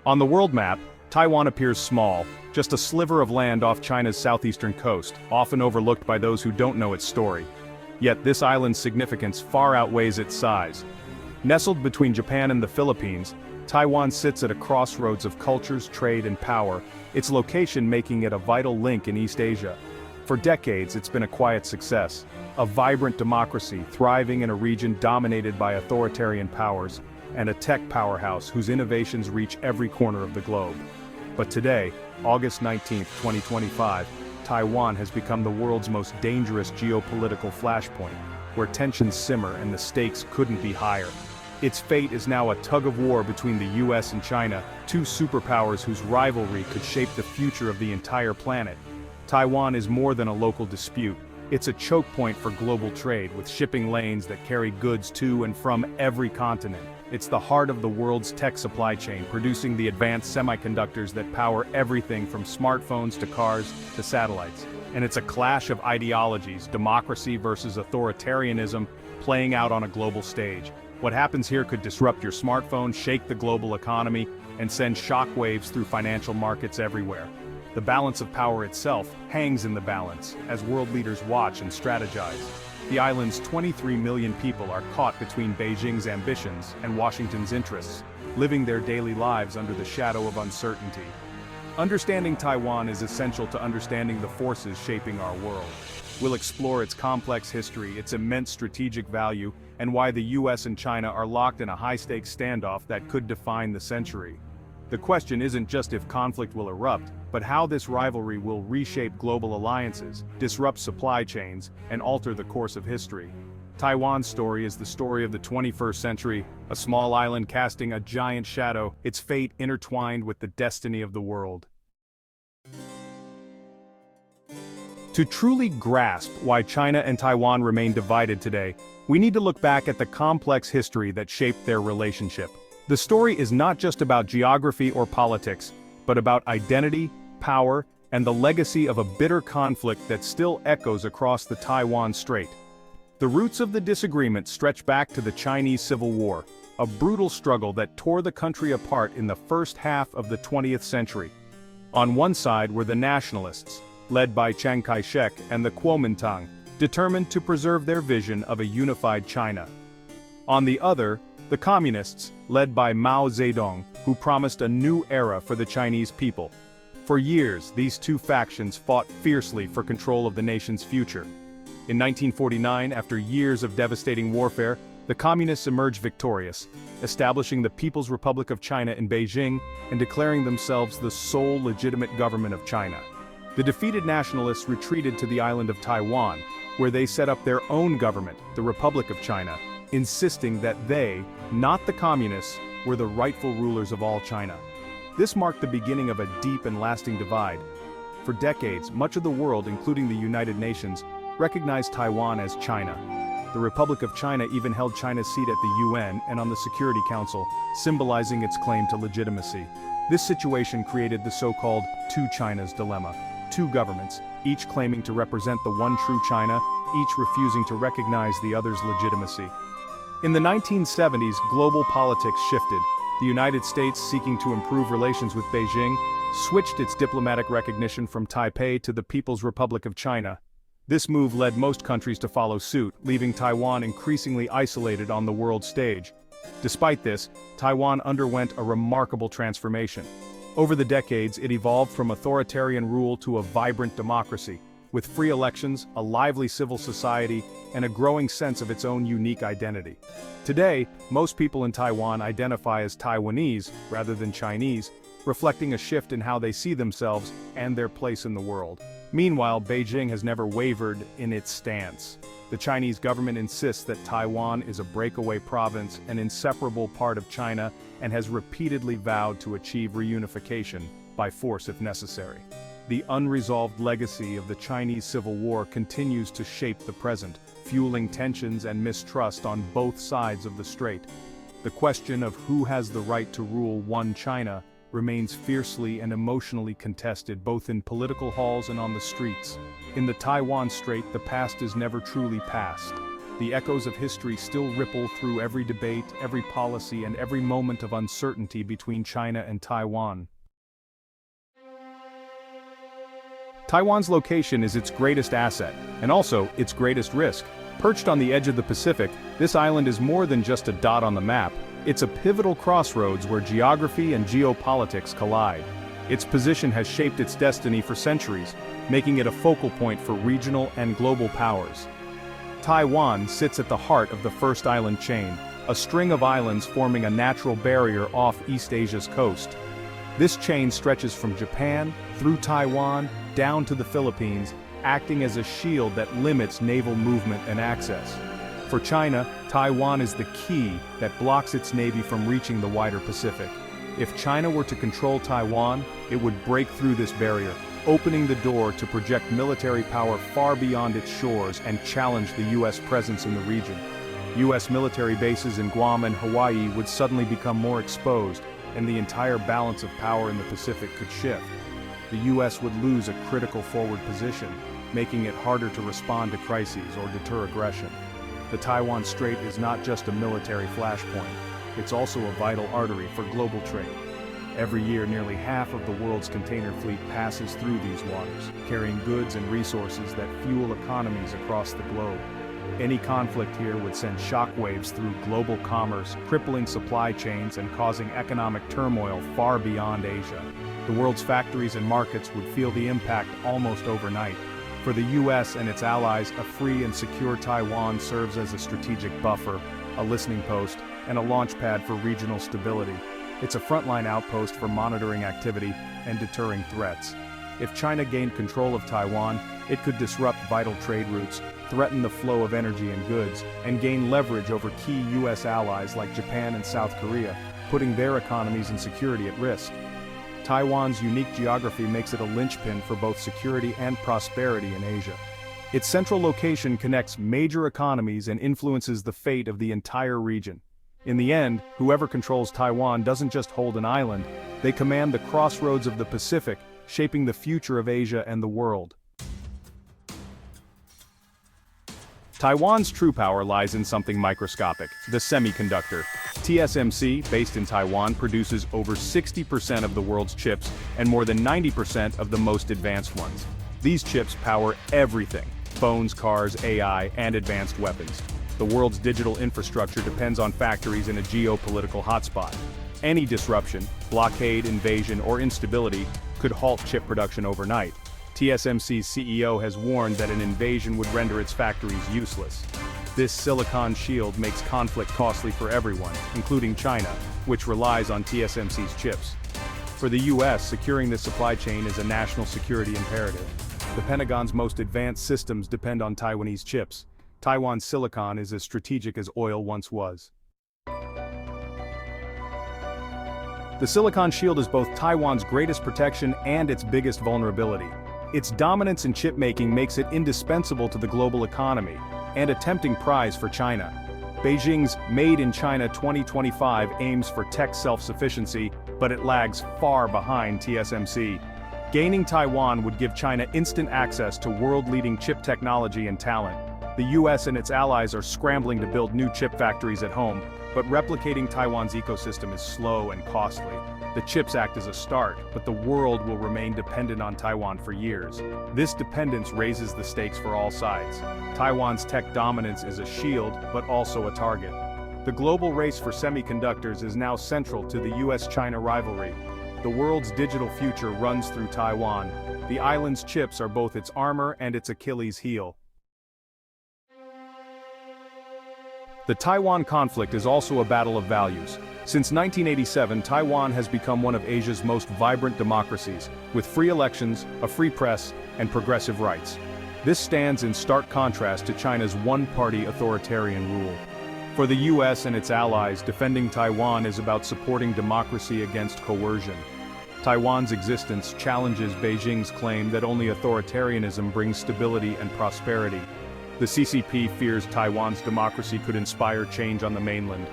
On the world map, Taiwan appears small, just a sliver of land off China's southeastern coast, often overlooked by those who don't know its story. Yet this island's significance far outweighs its size. Nestled between Japan and the Philippines, Taiwan sits at a crossroads of cultures, trade, and power, its location making it a vital link in East Asia. For decades, it's been a quiet success, a vibrant democracy thriving in a region dominated by authoritarian powers, and a tech powerhouse whose innovations reach every corner of the globe. But today, August 19, 2025, Taiwan has become the world's most dangerous geopolitical flashpoint, where tensions simmer and the stakes couldn't be higher. Its fate is now a tug-of-war between the US and China, two superpowers whose rivalry could shape the future of the entire planet. Taiwan is more than a local dispute. It's a choke point for global trade, with shipping lanes that carry goods to and from every continent. It's the heart of the world's tech supply chain, producing the advanced semiconductors that power everything from smartphones to cars to satellites. And it's a clash of ideologies, democracy versus authoritarianism, playing out on a global stage. What happens here could disrupt your smartphone, shake the global economy, and send shockwaves through financial markets everywhere. The balance of power itself hangs in the balance, as world leaders watch and strategize. The island's 23 million people are caught between Beijing's ambitions and Washington's interests, living their daily lives under the shadow of uncertainty. Understanding Taiwan is essential to understanding the forces shaping our world. We'll explore its complex history, its immense strategic value, and why the US and China are locked in a high-stakes standoff that could define the century. The question isn't just if conflict will erupt, but how this rivalry will reshape global alliances, disrupt supply chains, and alter the course of history. Taiwan's story is the story of the 21st century, a small island casting a giant shadow, its fate intertwined with the destiny of the world. To truly grasp why China and Taiwan remain divided today, we need to look back at the complex history that shaped their relationship. The story is not just about geography or politics, but about identity, power, and the legacy of a bitter conflict that still echoes across the Taiwan Strait. The roots of the disagreement stretch back to the Chinese Civil War, a brutal struggle that tore the country apart in the first half of the 20th century. On one side were the nationalists, led by Chiang Kai-shek and the Kuomintang, determined to preserve their vision of a unified China. On the other, the communists, led by Mao Zedong, who promised a new era for the Chinese people. For years, these two factions fought fiercely for control of the nation's future. In 1949, after years of devastating warfare, the communists emerged victorious, establishing the People's Republic of China in Beijing and declaring themselves the sole legitimate government of China. The defeated nationalists retreated to the island of Taiwan, where they set up their own government, the Republic of China, insisting that they, not the communists, were the rightful rulers of all China. This marked the beginning of a deep and lasting divide. For decades, much of the world, including the United Nations, recognized Taiwan as China. The Republic of China even held China's seat at the UN and on the Security Council, symbolizing its claim to legitimacy. This situation created the so-called Two Chinas dilemma. Two governments, each claiming to represent the one true China, each refusing to recognize the other's legitimacy. In the 1970s, global politics shifted. The United States, seeking to improve relations with Beijing, switched its diplomatic recognition from Taipei to the People's Republic of China. This move led most countries to follow suit, leaving Taiwan increasingly isolated on the world stage. Despite this, Taiwan underwent a remarkable transformation. Over the decades, it evolved from authoritarian rule to a vibrant democracy, with free elections, a lively civil society, and a growing sense of its own unique identity. Today, most people in Taiwan identify as Taiwanese rather than Chinese, reflecting a shift in how they see themselves and their place in the world. Meanwhile, Beijing has never wavered in its stance. The Chinese government insists that Taiwan is a breakaway province, an inseparable part of China, and has repeatedly vowed to achieve reunification, by force if necessary. The unresolved legacy of the Chinese Civil War continues to shape the present, fueling tensions and mistrust on both sides of the strait. The question of who has the right to rule one China remains fiercely and emotionally contested both in political halls and on the streets. In the Taiwan Strait, the past is never truly past. the echoes of history still ripple through every debate, every policy, and every moment of uncertainty between China and Taiwan. Taiwan's location is its greatest asset, and also its greatest risk. Perched on the edge of the Pacific, this island is more than just a dot on the map. It's a pivotal crossroads where geography and geopolitics collide. Its position has shaped its destiny for centuries, making it a focal point for regional and global powers. Taiwan sits at the heart of the first island chain, a string of islands forming a natural barrier off East Asia's coast. This chain stretches from Japan, through Taiwan, down to the Philippines, acting as a shield that limits naval movement and access. For China, Taiwan is the key that blocks its navy from reaching the wider Pacific. If China were to control Taiwan, it would break through this barrier, opening the door to project military power far beyond its shores and challenge the U.S. presence in the region. U.S. military bases in Guam and Hawaii would suddenly become more exposed, and the entire balance of power in the Pacific could shift. The U.S. would lose a critical forward position, making it harder to respond to crises or deter aggression. The Taiwan Strait is not just a military flashpoint, it's also a vital artery for global trade. Every year, nearly half of the world's container fleet passes through these waters, carrying goods and resources that fuel economies across the globe. Any conflict here would send shockwaves through global commerce, crippling supply chains and causing economic turmoil far beyond Asia. The world's factories and markets would feel the impact almost overnight. For the U.S. and its allies, a free and secure Taiwan serves as a strategic buffer, a listening post, and a launchpad for regional stability. It's a frontline outpost for monitoring activity and deterring threats. If China gained control of Taiwan, it could disrupt vital trade routes, threaten the flow of energy and goods, and gain leverage over key U.S. allies like Japan and South Korea, putting their economies and security at risk. Taiwan's unique geography makes it a linchpin for both security and prosperity in Asia. Its central location connects major economies and influences the fate of the entire region. In the end, whoever controls Taiwan doesn't just hold an island, they command the crossroads of the Pacific, shaping the future of Asia and the world. Taiwan's true power lies in something microscopic, the semiconductor. TSMC, based in Taiwan, produces over 60% of the world's chips and more than 90% of the most advanced ones. These chips power everything: phones, cars, AI, and advanced weapons. The world's digital infrastructure depends on factories in a geopolitical hotspot. Any disruption, blockade, invasion, or instability could halt chip production overnight. TSMC's CEO has warned that an invasion would render its factories useless. This silicon shield makes conflict costly for everyone, including China, which relies on TSMC's chips. For the US, securing this supply chain is a national security imperative. The Pentagon's most advanced systems depend on Taiwanese chips. Taiwan's silicon is as strategic as oil once was. The silicon shield is both Taiwan's greatest protection and its biggest vulnerability. Its dominance in chip-making makes it indispensable to the global economy, and a tempting prize for China. Beijing's Made in China 2025 aims for tech self-sufficiency, but it lags far behind TSMC. Gaining Taiwan would give China instant access to world-leading chip technology and talent. The US and its allies are scrambling to build new chip factories at home, but replicating Taiwan's ecosystem is slow and costly. The CHIPS Act is a start, but the world will remain dependent on Taiwan for years. This dependence raises the stakes for all sides. Taiwan's tech dominance is a shield, but also a target. The global race for semiconductors is now central to the US-China rivalry. The world's digital future runs through Taiwan. The island's chips are both its armor and its Achilles heel. The Taiwan conflict is also a battle of values. Since 1987, Taiwan has become one of Asia's most vibrant democracies, with free elections, a free press, and progressive rights. This stands in stark contrast to China's one-party authoritarian rule. For the US and its allies, defending Taiwan is about supporting democracy against coercion. Taiwan's existence challenges Beijing's claim that only authoritarianism brings stability and prosperity. The CCP fears Taiwan's democracy could inspire change on the mainland.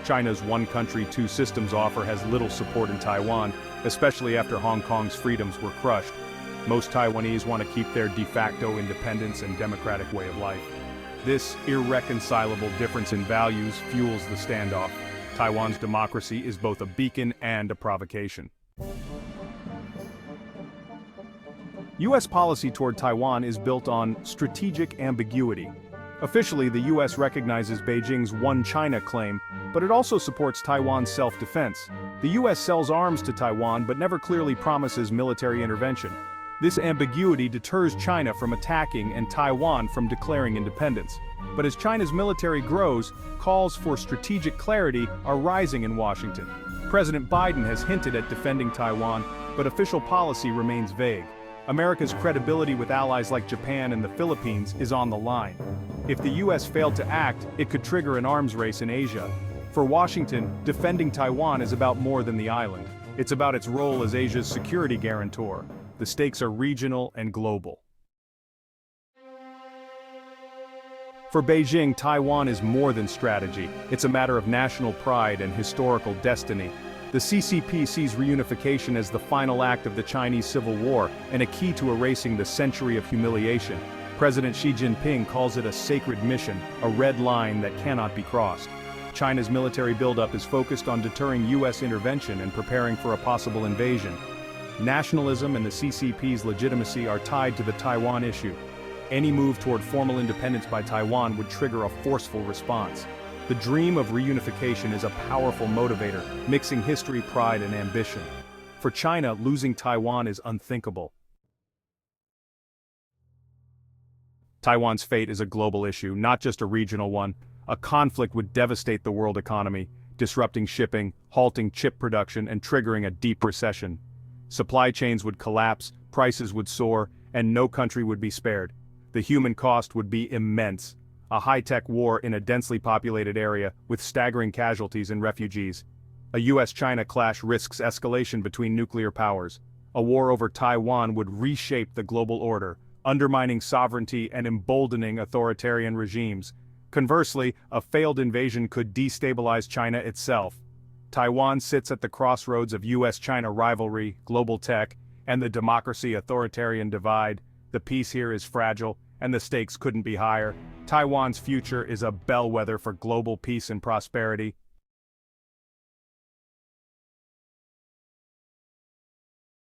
China's one country, two systems offer has little support in Taiwan, especially after Hong Kong's freedoms were crushed. Most Taiwanese want to keep their de facto independence and democratic way of life. This irreconcilable difference in values fuels the standoff. Taiwan's democracy is both a beacon and a provocation. U.S. policy toward Taiwan is built on strategic ambiguity. Officially, the U.S. recognizes Beijing's One China claim, but it also supports Taiwan's self-defense. The U.S. sells arms to Taiwan but never clearly promises military intervention. This ambiguity deters China from attacking and Taiwan from declaring independence. But as China's military grows, calls for strategic clarity are rising in Washington. President Biden has hinted at defending Taiwan, but official policy remains vague. America's credibility with allies like Japan and the Philippines is on the line. If the U.S. failed to act, it could trigger an arms race in Asia. For Washington, defending Taiwan is about more than the island. It's about its role as Asia's security guarantor. The stakes are regional and global. For Beijing, Taiwan is more than strategy. It's a matter of national pride and historical destiny. The CCP sees reunification as the final act of the Chinese Civil War and a key to erasing the century of humiliation. President Xi Jinping calls it a sacred mission, a red line that cannot be crossed. China's military buildup is focused on deterring U.S. intervention and preparing for a possible invasion. Nationalism and the CCP's legitimacy are tied to the Taiwan issue. Any move toward formal independence by Taiwan would trigger a forceful response. The dream of reunification is a powerful motivator, mixing history, pride, and ambition. For China, losing Taiwan is unthinkable. Taiwan's fate is a global issue, not just a regional one. A conflict would devastate the world economy, disrupting shipping, halting chip production, and triggering a deep recession. Supply chains would collapse, prices would soar, and no country would be spared. The human cost would be immense. A high-tech war in a densely populated area with staggering casualties and refugees. A US-China clash risks escalation between nuclear powers. A war over Taiwan would reshape the global order, undermining sovereignty and emboldening authoritarian regimes. Conversely, a failed invasion could destabilize China itself. Taiwan sits at the crossroads of US-China rivalry, global tech, and the democracy-authoritarian divide. The peace here is fragile, and the stakes couldn't be higher. Taiwan's future is a bellwether for global peace and prosperity.